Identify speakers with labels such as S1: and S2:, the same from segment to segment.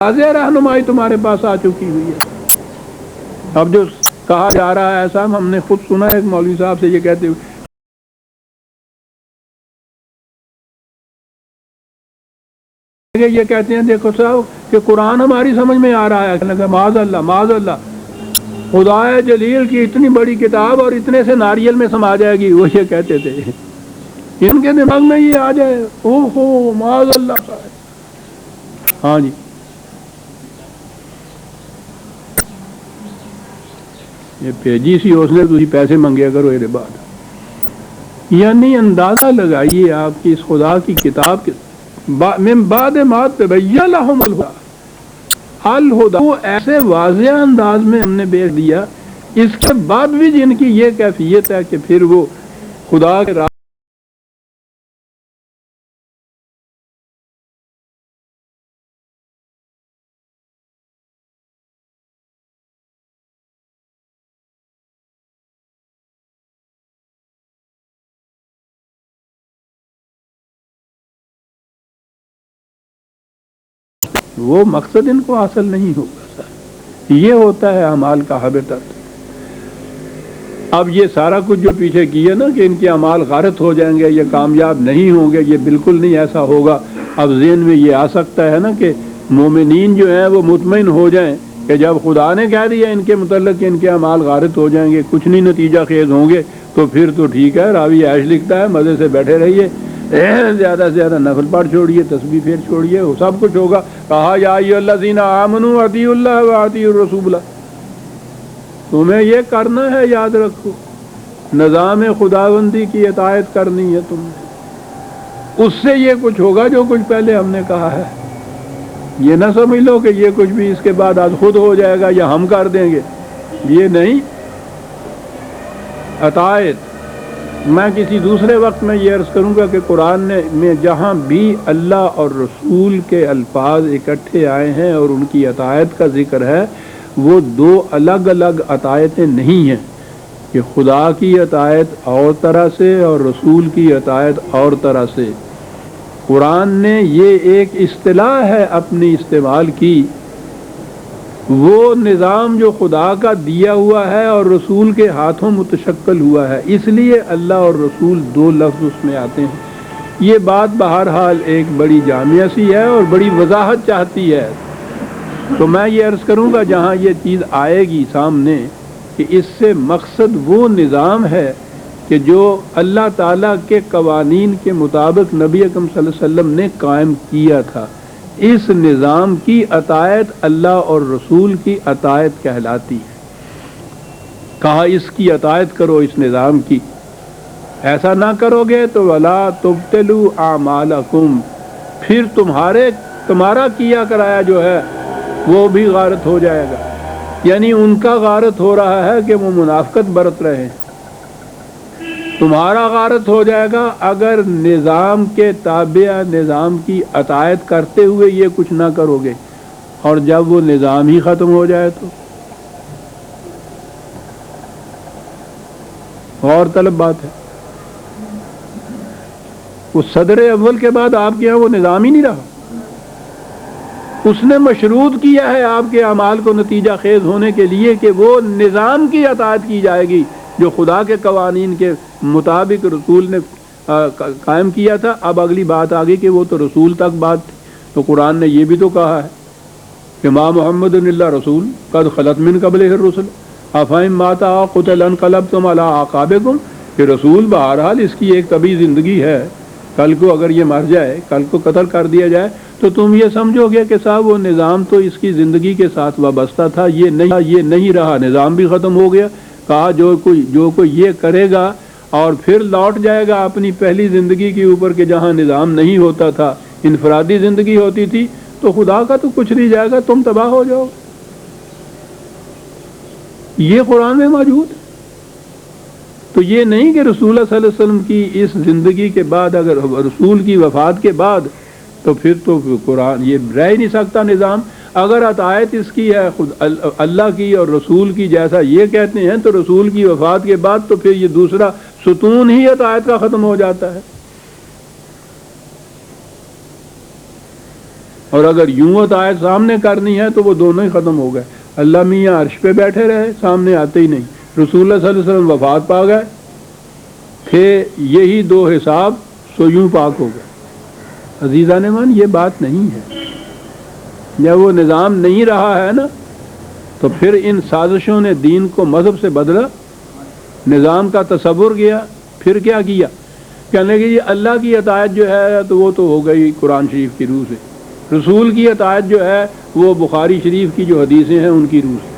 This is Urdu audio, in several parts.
S1: واضح رہنمائی تمہارے پاس آ چکی ہوئی ہے۔ اب جو کہا جا رہا ہے ایسا ہم نے خود سنا ہے ایک مولوی صاحب سے یہ کہتے ہوئے کہ یہ کہتے ہیں دیکھو صاحب کہ قرآن ہماری سمجھ میں آ رہا ہے، معاذ اللہ معاذ اللہ، خدا جلیل کی اتنی بڑی کتاب اور اتنے سے ناریل میں سما جائے گی، وہ یہ کہتے تھے، ان کے دماغ میں یہ آ جائے، اوہ ہو معاذ اللہ صاحب۔ ہاں جی، یہ پیجی سی اس نے تجھے پیسے منگے کرو یہ بات، یعنی اندازہ لگائیے آپ کی اس خدا کی کتاب کے من بعد ما تبین لہم الہدی، وہ ایسے واضح انداز میں ہم نے بیچ دیا، اس کے بعد بھی جن کی یہ کیفیت ہے کہ پھر وہ خدا کے وہ مقصد ان کو حاصل نہیں ہوگا، یہ ہوتا ہے اعمال کا حبطت۔ اب یہ سارا کچھ جو پیچھے کیا نا کہ ان کے اعمال غارت ہو جائیں گے، یہ کامیاب نہیں ہوں گے، یہ بالکل نہیں ایسا ہوگا۔ اب ذہن میں یہ آ سکتا ہے نا کہ مومنین جو ہیں وہ مطمئن ہو جائیں کہ جب خدا نے کہہ دیا ان کے متعلق کہ ان کے اعمال غارت ہو جائیں گے، کچھ نہیں نتیجہ خیز ہوں گے، تو پھر تو ٹھیک ہے، راوی عیش لکھتا ہے، مزے سے بیٹھے رہیے، زیادہ سے زیادہ نفل پڑھ چھوڑیے، تسبیح پھیر چھوڑیے، وہ سب کچھ ہوگا۔ کہا یا ایھا الذین آمنوا اطیعوا اللہ واطیعوا الرسول، تمہیں یہ کرنا ہے، یاد رکھو نظام خداوندی کی اطاعت کرنی ہے تمہیں، اس سے یہ کچھ ہوگا جو کچھ پہلے ہم نے کہا ہے۔ یہ نہ سمجھ لو کہ یہ کچھ بھی اس کے بعد آج خود ہو جائے گا یا ہم کر دیں گے، یہ نہیں۔ اطاعت میں کسی دوسرے وقت میں یہ عرض کروں گا کہ قرآن میں جہاں بھی اللہ اور رسول کے الفاظ اکٹھے آئے ہیں اور ان کی اطاعت کا ذکر ہے، وہ دو الگ الگ اطاعتیں نہیں ہیں کہ خدا کی اطاعت اور طرح سے اور رسول کی اطاعت اور طرح سے۔ قرآن نے یہ ایک اصطلاح ہے اپنی استعمال کی، وہ نظام جو خدا کا دیا ہوا ہے اور رسول کے ہاتھوں متشکل ہوا ہے، اس لیے اللہ اور رسول دو لفظ اس میں آتے ہیں۔ یہ بات بہرحال ایک بڑی جامعہ سی ہے اور بڑی وضاحت چاہتی ہے، تو میں یہ عرض کروں گا جہاں یہ چیز آئے گی سامنے کہ اس سے مقصد وہ نظام ہے کہ جو اللہ تعالیٰ کے قوانین کے مطابق نبی اکرم صلی اللہ علیہ وسلم نے قائم کیا تھا، اس نظام کی اطاعت اللہ اور رسول کی اطاعت کہلاتی ہے۔ کہا اس کی اطاعت کرو، اس نظام کی، ایسا نہ کرو گے تو وَلَا تُبْطِلُوا أَعْمَالَكُمْ، پھر تمہارا کیا کرایا جو ہے وہ بھی غارت ہو جائے گا۔ یعنی ان کا غارت ہو رہا ہے کہ وہ منافقت برت رہے ہیں، تمہارا غارت ہو جائے گا اگر نظام کے تابع نظام کی اطاعت کرتے ہوئے یہ کچھ نہ کرو گے، اور جب وہ نظام ہی ختم ہو جائے تو اور طلب بات ہے۔ اس صدر اول کے بعد آپ کے یہاں وہ نظام ہی نہیں رہا، اس نے مشروط کیا ہے آپ کے اعمال کو نتیجہ خیز ہونے کے لیے کہ وہ نظام کی اطاعت کی جائے گی جو خدا کے قوانین کے مطابق رسول نے قائم کیا تھا۔ اب اگلی بات آگئی کہ وہ تو رسول تک بات تھی، تو قرآن نے یہ بھی تو کہا ہے کہ ما محمد الا رسول قد خلت من قبلہ الرسل افإن مات أو قتل انقلبتم على أعقابكم، کہ رسول بہرحال اس کی ایک طبعی زندگی ہے، کل کو اگر یہ مر جائے، کل کو قتل کر دیا جائے تو تم یہ سمجھو گے کہ صاحب وہ نظام تو اس کی زندگی کے ساتھ وابستہ تھا، یہ نہیں رہا، نظام بھی ختم ہو گیا۔ کہا جو کوئی یہ کرے گا اور پھر لوٹ جائے گا اپنی پہلی زندگی کے اوپر کہ جہاں نظام نہیں ہوتا تھا، انفرادی زندگی ہوتی تھی، تو خدا کا تو کچھ نہیں جائے گا، تم تباہ ہو جاؤ۔ یہ قرآن میں موجود ہے۔ تو یہ نہیں کہ رسول اللہ صلی اللہ علیہ وسلم کی اس زندگی کے بعد، اگر رسول کی وفات کے بعد، تو پھر تو قرآن یہ رہ ہی نہیں سکتا نظام۔ اگر اطاعت اس کی ہے خود اللہ کی اور رسول کی جیسا یہ کہتے ہیں، تو رسول کی وفات کے بعد تو پھر یہ دوسرا ستون ہی اطاعت کا ختم ہو جاتا ہے۔ اور اگر یوں عطایت سامنے کرنی ہے تو وہ دونوں ہی ختم ہو گئے. اللہ میاں عرش پہ بیٹھے رہے، سامنے آتے ہی نہیں. رسول اللہ صلی اللہ علیہ وسلم وفات پا گئے، پھر یہی دو حساب سو یوں پاک ہو گئے. عزیزان من، یہ بات نہیں ہے. جب وہ نظام نہیں رہا ہے نا تو پھر ان سازشوں نے دین کو مذہب سے بدلا، نظام کا تصور گیا. پھر کیا کیا؟ کہنے کہ یہ اللہ کی عطایت جو ہے تو وہ تو ہو گئی قرآن شریف کی روح سے، رسول کی عطایت جو ہے وہ بخاری شریف کی جو حدیثیں ہیں ان کی روح سے.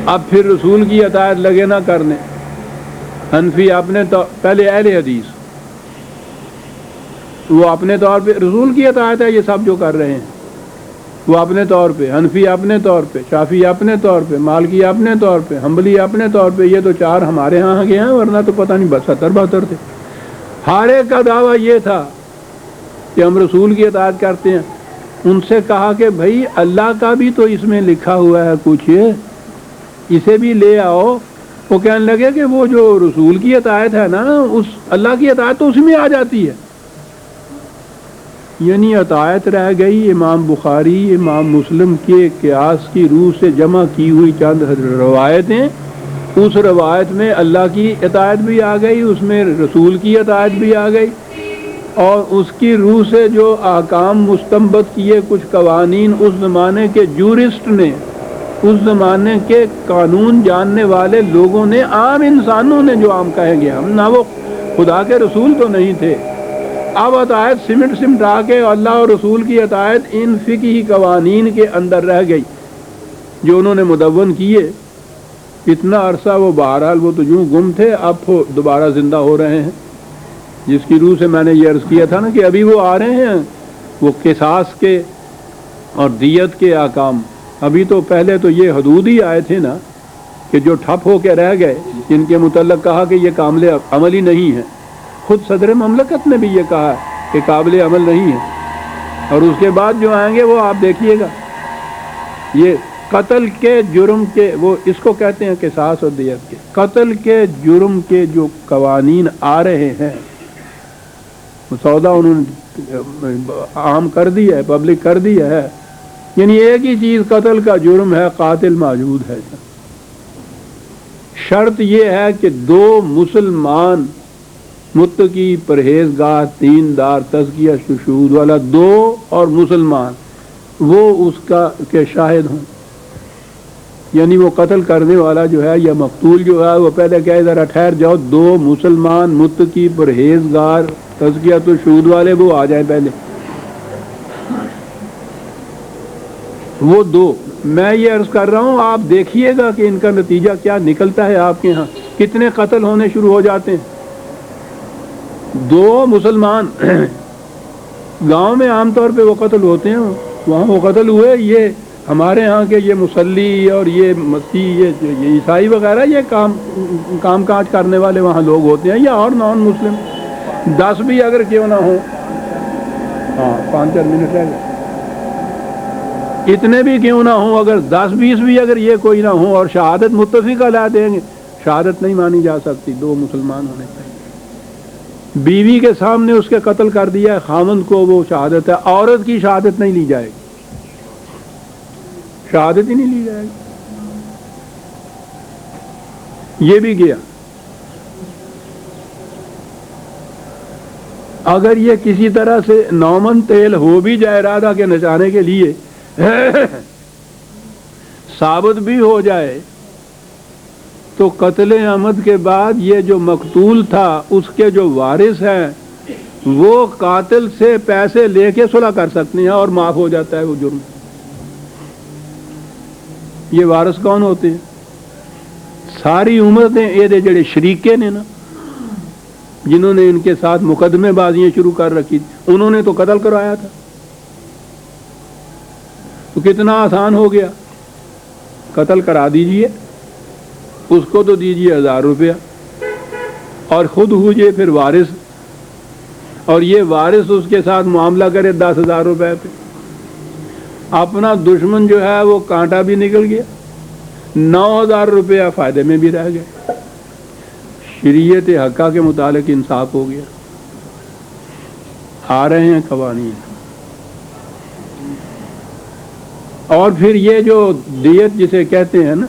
S1: اب پھر رسول کی عطایت لگے نہ کرنے. حنفی اپنے پہلے اہل حدیث وہ اپنے طور پہ رسول کی عطایت ہے، یہ سب جو کر رہے ہیں وہ اپنے طور پہ، حنفی اپنے طور پہ، شافعی اپنے طور پہ، مالکی اپنے طور پہ، حنبلی اپنے طور پہ. یہ تو چار ہمارے ہاں گئے ہیں، ورنہ تو پتہ نہیں 70-72 تھے. ہر ایک کا دعویٰ یہ تھا کہ ہم رسول کی اطاعت کرتے ہیں. ان سے کہا کہ بھائی اللہ کا بھی تو اس میں لکھا ہوا ہے کچھ، اسے بھی لے آؤ. وہ کہنے لگے کہ وہ جو رسول کی اطاعت ہے نا، اس اللہ کی اطاعت تو اس میں آ جاتی ہے. یعنی اطاعت رہ گئی امام بخاری امام مسلم کے قیاس کی روح سے جمع کی ہوئی چند روایتیں. اس روایت میں اللہ کی اطاعت بھی آ گئی، اس میں رسول کی اطاعت بھی آ گئی، اور اس کی روح سے جو احکام مستنبط کیے کچھ قوانین اس زمانے کے جورسٹ نے، اس زمانے کے قانون جاننے والے لوگوں نے، عام انسانوں نے، جو عام کہیں گے ہم، نہ وہ خدا کے رسول تو نہیں تھے. اب عطایت سمٹا کے اللہ اور رسول کی عطایت ان فقہی قوانین کے اندر رہ گئی جو انہوں نے مدون کیے. اتنا عرصہ وہ بہرحال وہ تو یوں گم تھے، اب وہ دوبارہ زندہ ہو رہے ہیں. جس کی روح سے میں نے یہ عرض کیا تھا نا کہ ابھی وہ آ رہے ہیں، وہ قصاص کے اور دیت کے احکام. ابھی تو پہلے تو یہ حدود ہی آئے تھے نا کہ جو ٹھپ ہو کے رہ گئے، جن کے متعلق کہا کہ یہ قابل عمل ہی نہیں ہے. خود صدر مملکت نے بھی یہ کہا کہ قابل عمل نہیں ہے. اور اس کے بعد جو آئیں گے وہ آپ دیکھیے گا. یہ قتل کے جرم کے، وہ اس کو کہتے ہیں قصاص اور دیت کے، قتل کے جرم کے جو قوانین آ رہے ہیں، سودا انہوں نے عام کر دیا ہے، پبلک کر دیا ہے. یعنی ایک ہی چیز قتل کا جرم ہے، قاتل موجود ہے. شرط یہ ہے کہ دو مسلمان متقی پرہیزگار دیندار تزکیہ شہود والا دو اور مسلمان وہ اس کا کے شاہد ہوں. یعنی وہ قتل کرنے والا جو ہے یا مقتول جو ہے وہ پہلے کہے ذرا ٹھہر جاؤ، دو مسلمان متقی پرہیزگار تزکیہ شہود والے وہ آ جائیں پہلے. وہ دو میں یہ عرض کر رہا ہوں، آپ دیکھیے گا کہ ان کا نتیجہ کیا نکلتا ہے. آپ کے ہاں کتنے قتل ہونے شروع ہو جاتے ہیں. دو مسلمان گاؤں میں عام طور پہ وہ قتل ہوتے ہیں، وہاں وہ قتل ہوئے. یہ ہمارے ہاں کے یہ مسلی اور یہ مسیح یہ عیسائی وغیرہ یہ کام کاج کرنے والے وہاں لوگ ہوتے ہیں، یا اور نان مسلم 10 بھی اگر کیوں نہ ہوں. ہاں 5-4 منٹ رہ گئے. اتنے بھی کیوں نہ ہوں، اگر 10-20 بھی اگر یہ کوئی نہ ہوں اور شہادت متفقہ لا دیں گے، شہادت نہیں مانی جا سکتی. دو مسلمان ہونے چاہیے. بیوی کے سامنے اس کے قتل کر دیا ہے خاوند کو، وہ شہادت ہے. عورت کی شہادت نہیں لی جائے گی، شہادت ہی نہیں لی جائے گی. یہ بھی گیا. اگر یہ کسی طرح سے نومن تیل ہو بھی جائے ارادہ کے نچانے کے لیے ثابت بھی ہو جائے تو قتل عمد کے بعد یہ جو مقتول تھا اس کے جو وارث ہیں وہ قاتل سے پیسے لے کے صلح کر سکتے ہیں اور معاف ہو جاتا ہے وہ جرم. یہ وارث کون ہوتے ہیں؟ ساری امتیں یہ جڑے شریکے نے نا، جنہوں نے ان کے ساتھ مقدمے بازیاں شروع کر رکھی، انہوں نے تو قتل کروایا تھا. تو کتنا آسان ہو گیا، قتل کرا دیجئے، اس کو تو دیجئے 1000 روپیہ اور خود ہوجئے پھر وارث، اور یہ وارث اس کے ساتھ معاملہ کرے 10,000 روپے پہ. اپنا دشمن جو ہے وہ کانٹا بھی نکل گیا، 9,000 روپیہ فائدے میں بھی رہ گئے. شریعت حقہ کے متعلق انصاف ہو گیا. آ رہے ہیں قوانین. اور پھر یہ جو دیت جسے کہتے ہیں نا